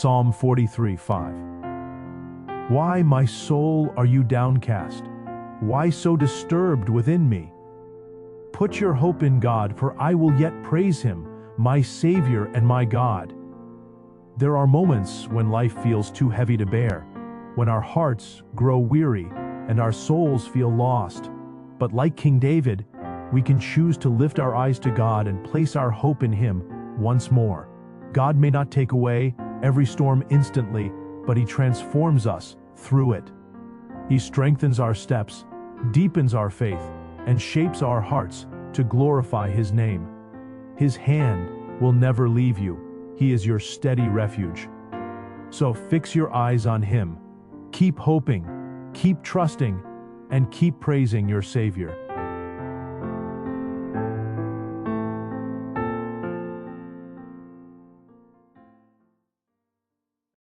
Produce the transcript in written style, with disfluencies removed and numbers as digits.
Psalm 43:5. Why, my soul, are you downcast? Why so disturbed within me? Put your hope in God, for I will yet praise him, my Savior and my God. There are moments when life feels too heavy to bear, when our hearts grow weary and our souls feel lost. But like King David, we can choose to lift our eyes to God and place our hope in him once more. God may not take away every storm instantly, but he transforms us through it. He strengthens our steps, deepens our faith, and shapes our hearts to glorify his name. His hand will never leave you. He is your steady refuge. So fix your eyes on him. Keep hoping, keep trusting, and keep praising your Savior.